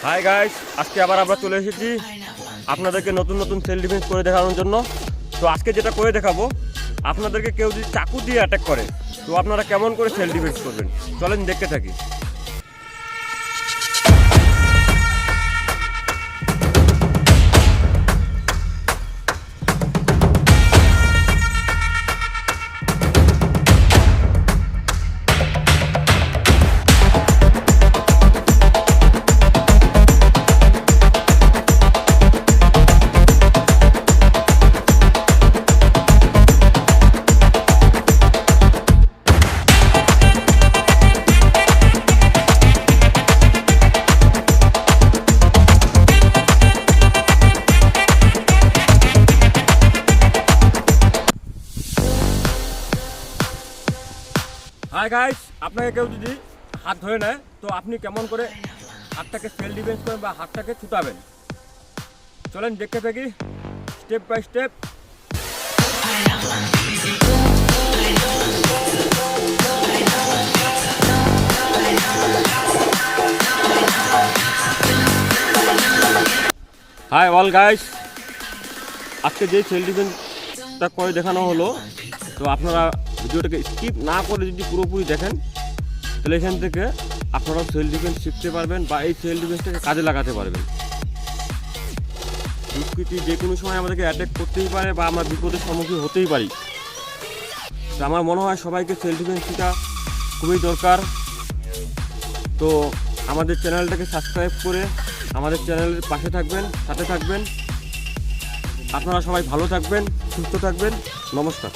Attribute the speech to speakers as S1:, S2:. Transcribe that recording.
S1: Hi guys, আজকে আবার আমরা চলে এসেছি আপনাদেরকে নতুন নতুন সেলফ ডিফেন্স করে দেখানোর জন্য। তো আজকে যেটা করে দেখাবো, আপনাদেরকে কেউ যদি চাকু দিয়ে অ্যাটাক করে তো আপনারা কেমন করে সেলফ ডিফেন্স করবেন, চলেন দেখতে থাকি। হাই গাইস, আপনাকে কেউ যদি হাত ধরে নেয় তো আপনি কেমন করে হাতটাকে সেলফ ডিফেন্স করেন বা হাতটাকে ছুটাবেন, চলেন দেখতে থাকি step by step. Hi all guys, আজকে যে সেলফ ডিফেন্সটা করে দেখানো হলো, তো আপনারা ভিডিওটাকে স্কিপ না করে যদি পুরোপুরি দেখেন তাহলে এখান থেকে আপনারা সেলফ ডিফেন্স শিখতে পারবেন বা এই সেলফ ডিফেন্সটাকে কাজে লাগাতে পারবেন। দুষ্কৃতী যে কোনো সময় আমাদেরকে অ্যাটাক করতেই পারে বা আমরা বিপদের সম্মুখীন হতেই পারি। তো আমার মনে হয় সবাইকে সেলফ ডিফেন্স শেখা খুবই দরকার। তো আমাদের চ্যানেলটাকে সাবস্ক্রাইব করে আমাদের চ্যানেলের পাশে থাকবেন, সাথে থাকবেন। আপনারা সবাই ভালো থাকবেন, সুস্থ থাকবেন। নমস্কার।